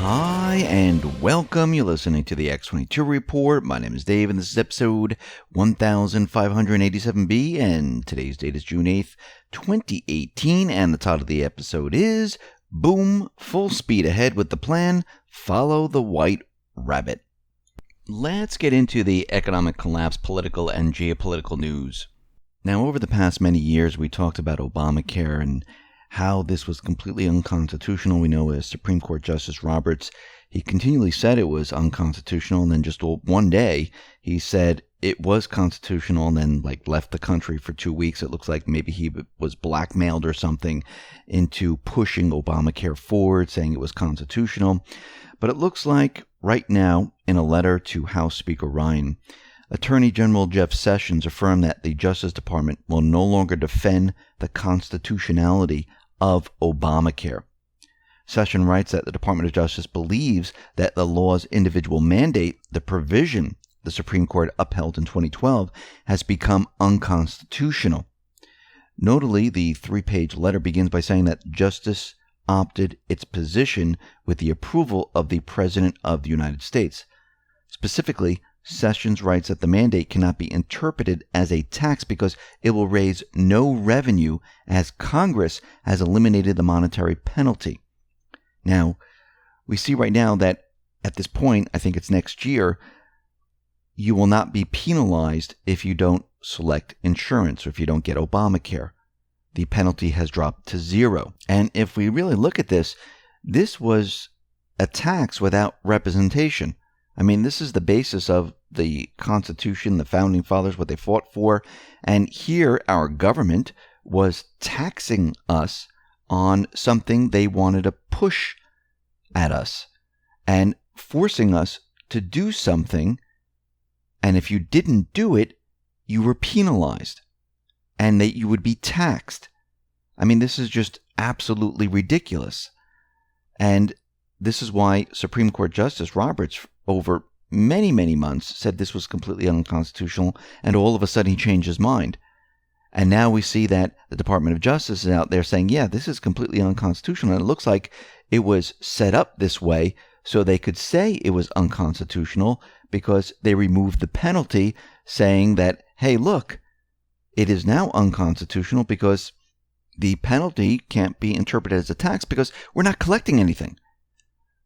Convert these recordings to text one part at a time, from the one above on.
Hi and welcome. You're listening to the X22 Report. My name is Dave and this is episode 1587B and today's date is June 8th, 2018 and the title of the episode is Boom, Full Speed Ahead with the Plan, Follow the White Rabbit. Let's get into the economic collapse, political and geopolitical news. Now, over the past many years, we talked about Obamacare and how this was completely unconstitutional. We know as Supreme Court Justice Roberts, he continually said it was unconstitutional, and then just one day he said it was constitutional and then left the country for 2 weeks. It looks like maybe he was blackmailed or something into pushing Obamacare forward, saying it was constitutional. But it looks like right now, in a letter to House Speaker Ryan, Attorney General Jeff Sessions affirmed that the Justice Department will no longer defend the constitutionality of Obamacare. Sessions writes that the Department of Justice believes that the law's individual mandate, the provision the Supreme Court upheld in 2012, has become unconstitutional. Notably, the 3-page letter begins by saying that Justice opted its position with the approval of the President of the United States. Specifically, Sessions writes that the mandate cannot be interpreted as a tax because it will raise no revenue as Congress has eliminated the monetary penalty. Now, we see right now that at this point, I think it's next year, you will not be penalized if you don't select insurance or if you don't get Obamacare. The penalty has dropped to zero. And if we really look at this, this was a tax without representation. I mean, this is the basis of the Constitution, the Founding Fathers, what they fought for. And here our government was taxing us on something they wanted to push at us and forcing us to do something. And if you didn't do it, you were penalized and that you would be taxed. I mean, this is just absolutely ridiculous. And this is why Supreme Court Justice Roberts, over many, many months, said this was completely unconstitutional, and all of a sudden he changed his mind. And now we see that the Department of Justice is out there saying, yeah, this is completely unconstitutional, and it looks like it was set up this way so they could say it was unconstitutional because they removed the penalty, saying that, hey, look, it is now unconstitutional because the penalty can't be interpreted as a tax because we're not collecting anything.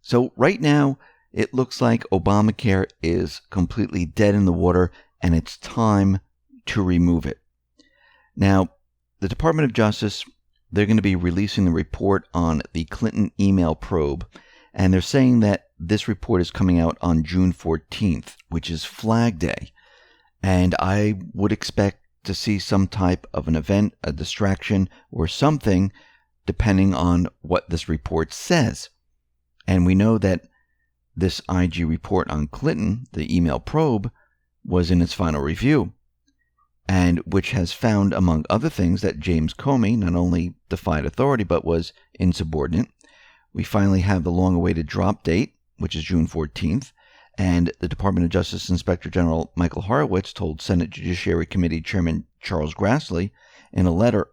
So right now, it looks like Obamacare is completely dead in the water, and it's time to remove it. Now, the Department of Justice, they're going to be releasing the report on the Clinton email probe, and they're saying that this report is coming out on June 14th, which is Flag Day. And I would expect to see some type of an event, a distraction, or something, depending on what this report says. And we know that this IG report on Clinton, the email probe, was in its final review, and which has found, among other things, that James Comey not only defied authority but was insubordinate. We finally have the long-awaited drop date, which is June 14th, and the Department of Justice Inspector General Michael Horowitz told Senate Judiciary Committee Chairman Charles Grassley in a letter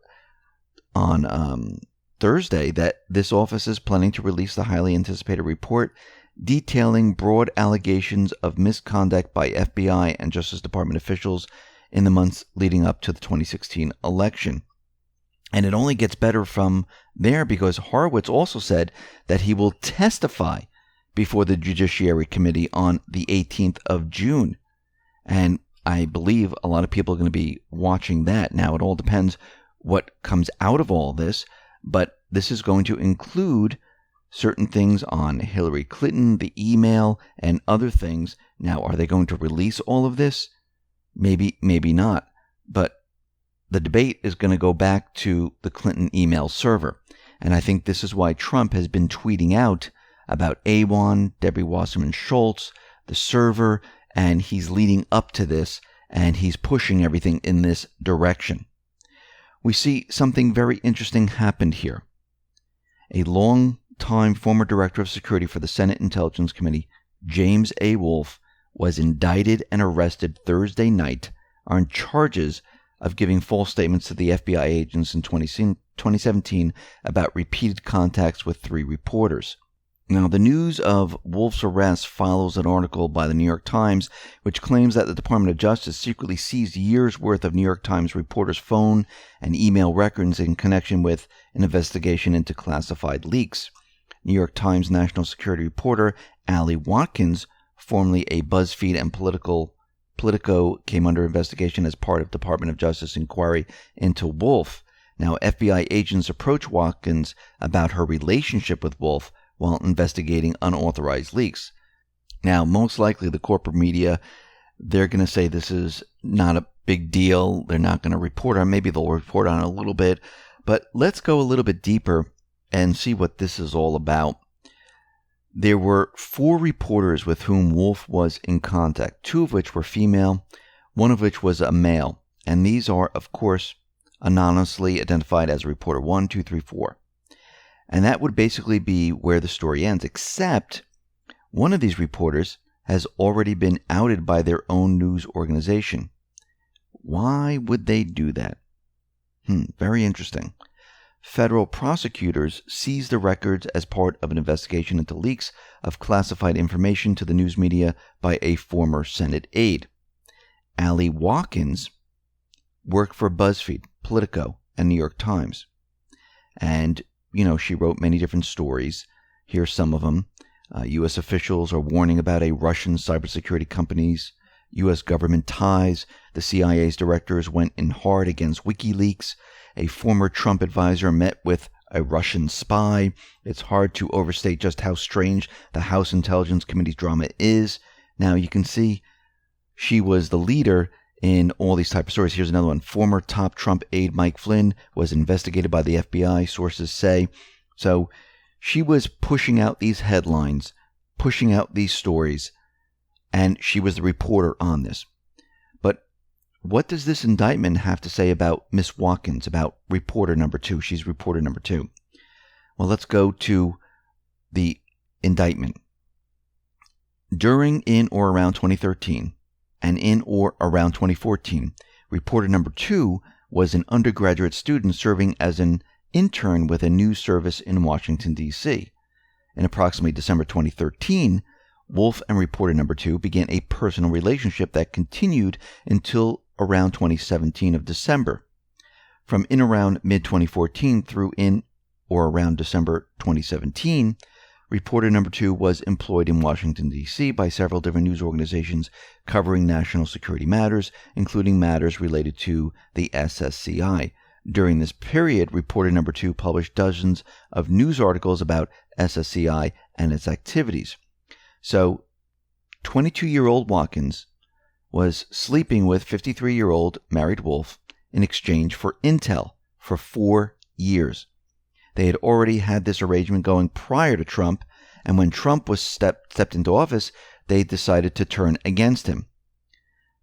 on Thursday that this office is planning to release the highly anticipated report detailing broad allegations of misconduct by FBI and Justice Department officials in the months leading up to the 2016 election. And it only gets better from there because Horowitz also said that he will testify before the Judiciary Committee on the 18th of June. And I believe a lot of people are going to be watching that. Now, it all depends what comes out of all this, but this is going to include certain things on Hillary Clinton, the email, and other things. Now, are they going to release all of this? Maybe, maybe not. But the debate is going to go back to the Clinton email server. And I think this is why Trump has been tweeting out about A1, Debbie Wasserman Schultz, the server, and he's leading up to this, and he's pushing everything in this direction. We see something very interesting happened here. A long-time former director of security for the Senate Intelligence Committee, James A. Wolf, was indicted and arrested Thursday night on charges of giving false statements to the FBI agents in 2017 about repeated contacts with 3 reporters. Now, the news of Wolf's arrest follows an article by the New York Times, which claims that the Department of Justice secretly seized years' worth of New York Times reporters' phone and email records in connection with an investigation into classified leaks. New York Times national security reporter Ali Watkins, formerly a BuzzFeed and Politico, came under investigation as part of Department of Justice inquiry into Wolf. Now, FBI agents approached Watkins about her relationship with Wolf while investigating unauthorized leaks. Now, most likely the corporate media, they're going to say this is not a big deal. They're not going to report on it. Maybe they'll report on it a little bit. But let's go a little bit deeper and see what this is all about. There were 4 reporters with whom Wolf was in contact, 2 of which were female, 1 of which was a male. And these are, of course, anonymously identified as reporter 1, 2, 3, 4. And that would basically be where the story ends, except one of these reporters has already been outed by their own news organization. Why would they do that? Very interesting. Federal prosecutors seized the records as part of an investigation into leaks of classified information to the news media by a former Senate aide. Ali Watkins worked for BuzzFeed, Politico, and New York Times. And she wrote many different stories. Here's some of them. U.S. officials are warning about a Russian cybersecurity company's U.S. government ties. The CIA's directors went in hard against WikiLeaks. A former Trump advisor met with a Russian spy. It's hard to overstate just how strange the House Intelligence Committee's drama is. Now, you can see she was the leader in all these type of stories. Here's another one. Former top Trump aide Mike Flynn was investigated by the FBI, sources say. So she was pushing out these headlines, pushing out these stories, and she was the reporter on this. But what does this indictment have to say about Miss Watkins, about reporter number 2? She's reporter number 2. Well, let's go to the indictment. During, in, or around 2013, and in or around 2014, reporter number 2 was an undergraduate student serving as an intern with a news service in Washington, D.C. In approximately December 2013, Wolf and reporter number 2 began a personal relationship that continued until around 2017 of December. From in around mid-2014 through in or around December 2017, reporter number 2 was employed in Washington, D.C. by several different news organizations covering national security matters, including matters related to the SSCI. During this period, reporter number 2 published dozens of news articles about SSCI and its activities. So, 22-year-old Watkins was sleeping with 53-year-old married Wolf in exchange for intel for 4 years. They had already had this arrangement going prior to Trump, and when Trump was stepped into office, they decided to turn against him.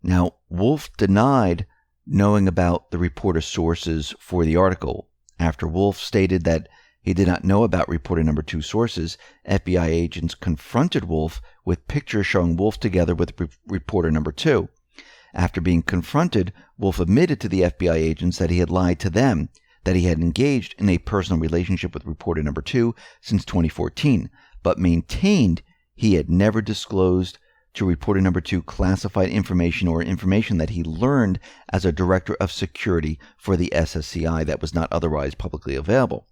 Now, Wolf denied knowing about the reporter's sources for the article. After Wolf stated that he did not know about reporter number 2 sources, FBI agents confronted Wolf with pictures showing Wolf together with reporter number 2. After being confronted, Wolf admitted to the FBI agents that he had lied to them, that he had engaged in a personal relationship with reporter number 2 since 2014, but maintained he had never disclosed to reporter number 2 classified information or information that he learned as a director of security for the SSCI that was not otherwise publicly available.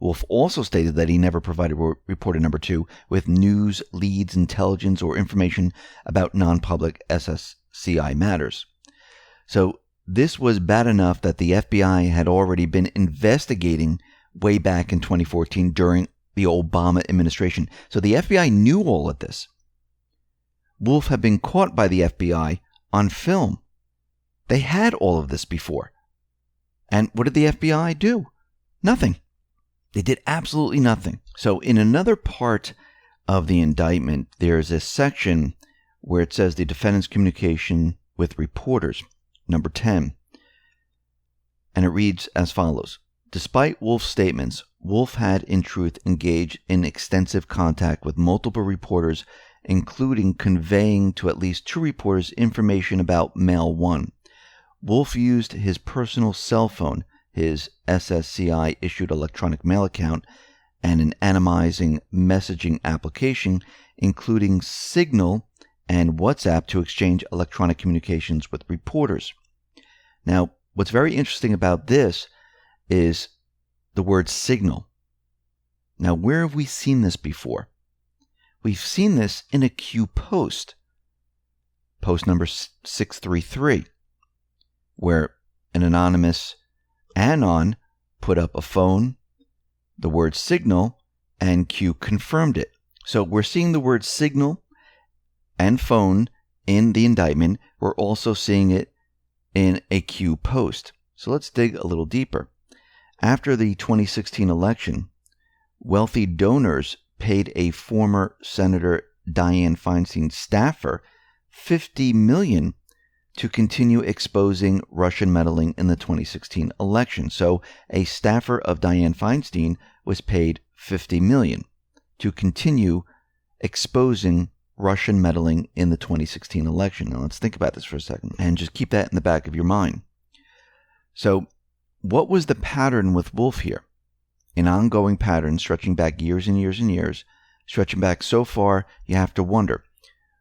Wolf also stated that he never provided reporter number 2 with news, leads, intelligence, or information about non-public SSCI matters. So this was bad enough that the FBI had already been investigating way back in 2014 during the Obama administration. So the FBI knew all of this. Wolf had been caught by the FBI on film. They had all of this before. And what did the FBI do? Nothing. They did absolutely nothing. So in another part of the indictment, there's a section where it says the defendant's communication with reporters, number 10. And it reads as follows. Despite Wolf's statements, Wolf had in truth engaged in extensive contact with multiple reporters, including conveying to at least 2 reporters information about Mail 1. Wolf used his personal cell phone, his SSCI-issued electronic mail account, and an anonymizing messaging application, including Signal and WhatsApp, to exchange electronic communications with reporters. Now, what's very interesting about this is the word Signal. Now, where have we seen this before? We've seen this in a Q post number 633, where an anonymous anon put up a phone, the word Signal, and Q confirmed it. So we're seeing the word Signal and phone in the indictment. We're also seeing it in a Q post. So let's dig a little deeper. After the 2016 election, wealthy donors paid a former Senator Dianne Feinstein staffer $50 million to continue exposing Russian meddling in the 2016 election. So a staffer of Dianne Feinstein was paid $50 million to continue exposing Russian meddling in the 2016 election. Now let's think about this for a second and just keep that in the back of your mind. So what was the pattern with Wolf here? An ongoing pattern stretching back years and years and years, stretching back so far you have to wonder,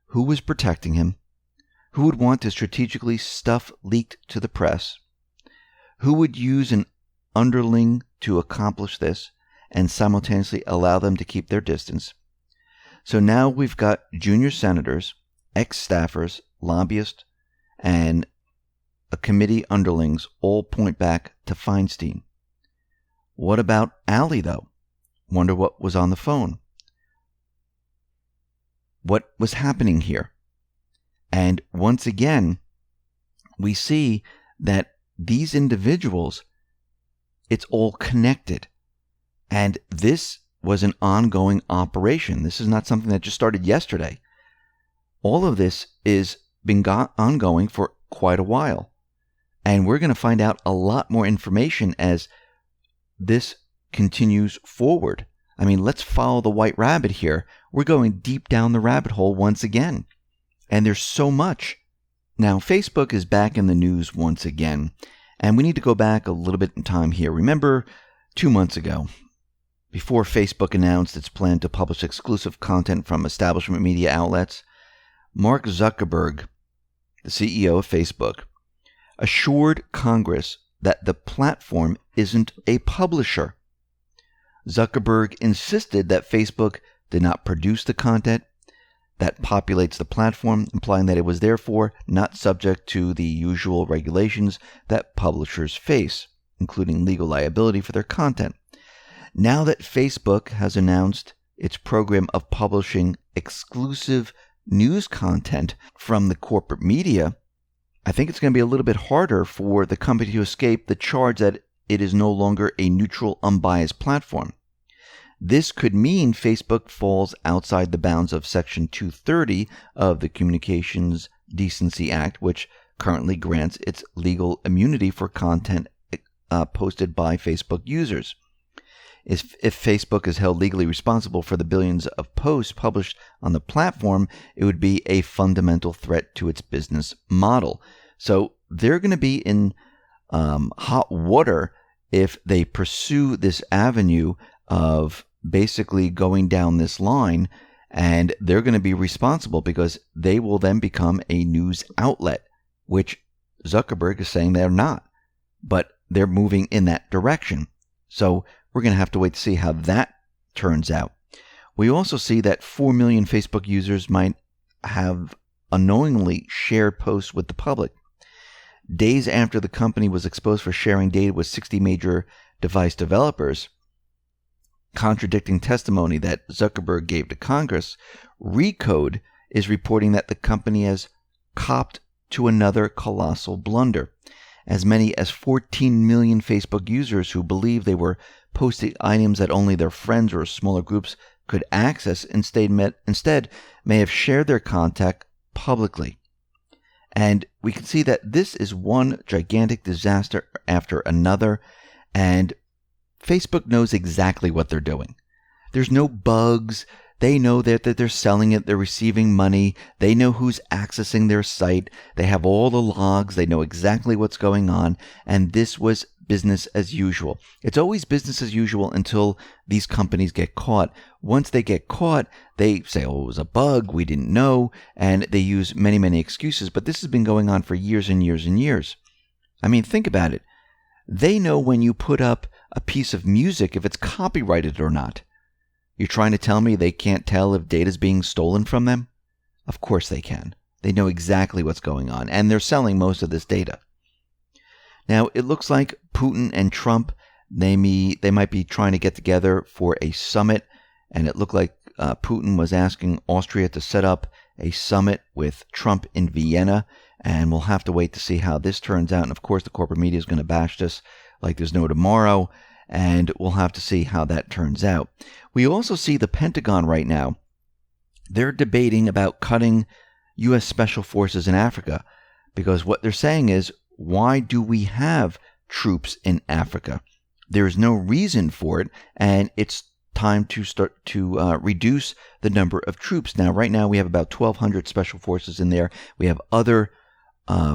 who was protecting him? Who would want to strategically stuff leaked to the press? Who would use an underling to accomplish this and simultaneously allow them to keep their distance? So now we've got junior senators, ex-staffers, lobbyists, and a committee underlings all point back to Feinstein. What about Allie, though? Wonder what was on the phone. What was happening here? And once again, we see that these individuals, it's all connected. And this was an ongoing operation. This is not something that just started yesterday. All of this is been ongoing for quite a while. And we're going to find out a lot more information as this continues forward. I mean, let's follow the white rabbit here. We're going deep down the rabbit hole once again. And there's so much. Now, Facebook is back in the news once again. And we need to go back a little bit in time here. Remember 2 months ago, before Facebook announced its plan to publish exclusive content from establishment media outlets, Mark Zuckerberg, the CEO of Facebook, assured Congress that the platform isn't a publisher. Zuckerberg insisted that Facebook did not produce the content that populates the platform, implying that it was therefore not subject to the usual regulations that publishers face, including legal liability for their content. Now that Facebook has announced its program of publishing exclusive news content from the corporate media, I think it's going to be a little bit harder for the company to escape the charge that it is no longer a neutral, unbiased platform. This could mean Facebook falls outside the bounds of Section 230 of the Communications Decency Act, which currently grants its legal immunity for content posted by Facebook users. If Facebook is held legally responsible for the billions of posts published on the platform, it would be a fundamental threat to its business model. So they're going to be in hot water if they pursue this avenue of basically going down this line, and they're going to be responsible because they will then become a news outlet, which Zuckerberg is saying they're not, but they're moving in that direction. So we're going to have to wait to see how that turns out. We also see that 4 million Facebook users might have unknowingly shared posts with the public. Days after the company was exposed for sharing data with 60 major device developers, contradicting testimony that Zuckerberg gave to Congress, Recode is reporting that the company has copped to another colossal blunder. As many as 14 million Facebook users who believe they were posting items that only their friends or smaller groups could access instead may have shared their content publicly. And we can see that this is one gigantic disaster after another, and Facebook knows exactly what they're doing. There's no bugs. They know that they're selling it. They're receiving money. They know who's accessing their site. They have all the logs. They know exactly what's going on. And this was business as usual. It's always business as usual until these companies get caught. Once they get caught, they say, oh, it was a bug, we didn't know, and they use many, many excuses. But this has been going on for years and years and years. I mean, think about it. They know when you put up a piece of music if it's copyrighted or not. You're trying to tell me they can't tell if data's being stolen from them? Of course they can. They know exactly what's going on, and they're selling most of this data. Now, it looks like Putin and Trump, they might be trying to get together for a summit, and it looked like Putin was asking Austria to set up a summit with Trump in Vienna, and we'll have to wait to see how this turns out. And of course, the corporate media is going to bash this like there's no tomorrow, and we'll have to see how that turns out. We also see the Pentagon right now. They're debating about cutting U.S. Special Forces in Africa, because what they're saying is, why do we have troops in Africa? There's no reason for it, and it's time to start to reduce the number of troops. Now, right now, we have about 1,200 Special Forces in there. We have other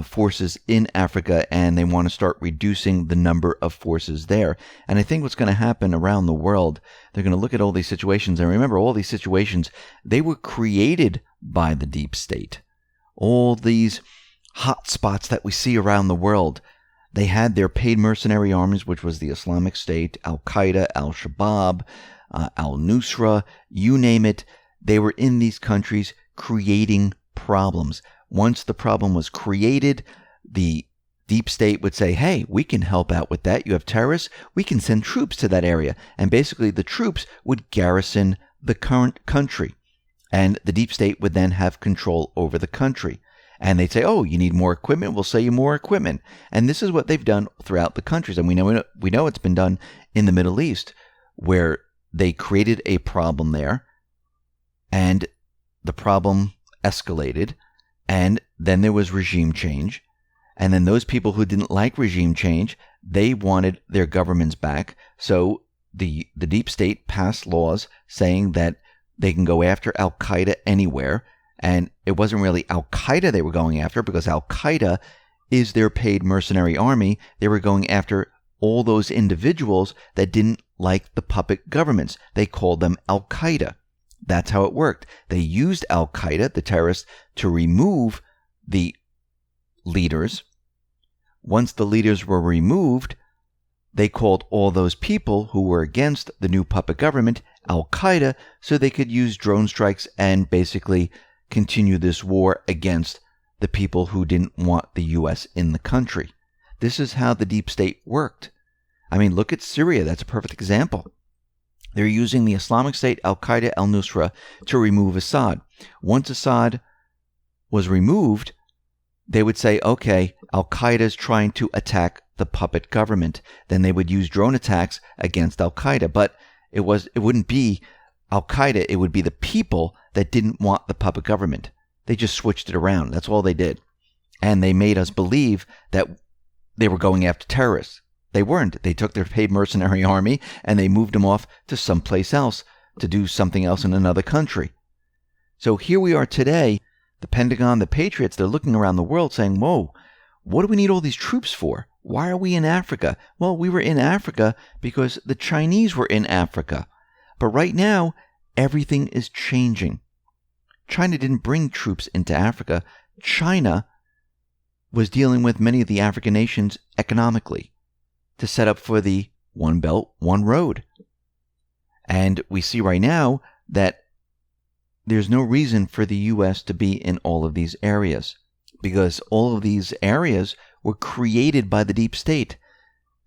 forces in Africa, and they want to start reducing the number of forces there. And I think what's going to happen around the world, they're going to look at all these situations. And remember, all these situations, they were created by the deep state. All these hot spots that we see around the world, they had their paid mercenary armies, which was the Islamic State, Al-Qaeda, Al-Shabaab, Al-Nusra, you name it. They were in these countries creating problems. Once the problem was created, the deep state would say, hey, we can help out with that. You have terrorists, we can send troops to that area. And basically the troops would garrison the current country. And the deep state would then have control over the country. And they'd say, oh, you need more equipment? We'll sell you more equipment. And this is what they've done throughout the countries. And we know it's been done in the Middle East, where they created a problem there, and the problem escalated, and then there was regime change. And then those people who didn't like regime change, they wanted their governments back. So the deep state passed laws saying that they can go after Al-Qaeda anywhere. And it wasn't really Al-Qaeda they were going after, because Al-Qaeda is their paid mercenary army. They were going after all those individuals that didn't like the puppet governments. They called them Al-Qaeda. That's how it worked. They used Al-Qaeda, the terrorists, to remove the leaders. Once the leaders were removed, they called all those people who were against the new puppet government Al-Qaeda, so they could use drone strikes and basically continue this war against the people who didn't want the U.S. in the country. This is how the deep state worked. I mean, look at Syria. That's a perfect example. They're using the Islamic State, Al-Qaeda, Al-Nusra to remove Assad. Once Assad was removed, they would say, okay, Al-Qaeda is trying to attack the puppet government. Then they would use drone attacks against Al-Qaeda. But it wouldn't be Al-Qaeda, it would be the people that didn't want the puppet government. They just switched it around. That's all they did. And they made us believe that they were going after terrorists. They weren't. They took their paid mercenary army and they moved them off to someplace else to do something else in another country. So here we are today. The Pentagon, the Patriots, they're looking around the world saying, whoa, what do we need all these troops for? Why are we in Africa? Well, we were in Africa because the Chinese were in Africa. But right now, everything is changing. China didn't bring troops into Africa. China was dealing with many of the African nations economically to set up for the One Belt, One Road. And we see right now that there's no reason for the U.S. to be in all of these areas, because all of these areas were created by the deep state.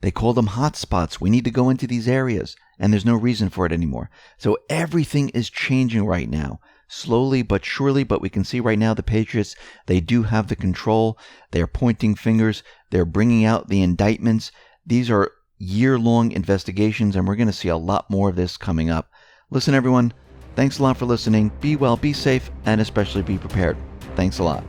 They call them hotspots. We need to go into these areas, and there's no reason for it anymore. So everything is changing right now, slowly but surely. But we can see right now the Patriots, they do have the control. They're pointing fingers. They're bringing out the indictments. These are year-long investigations, and we're going to see a lot more of this coming up. Listen, everyone, thanks a lot for listening. Be well, be safe, and especially be prepared. Thanks a lot.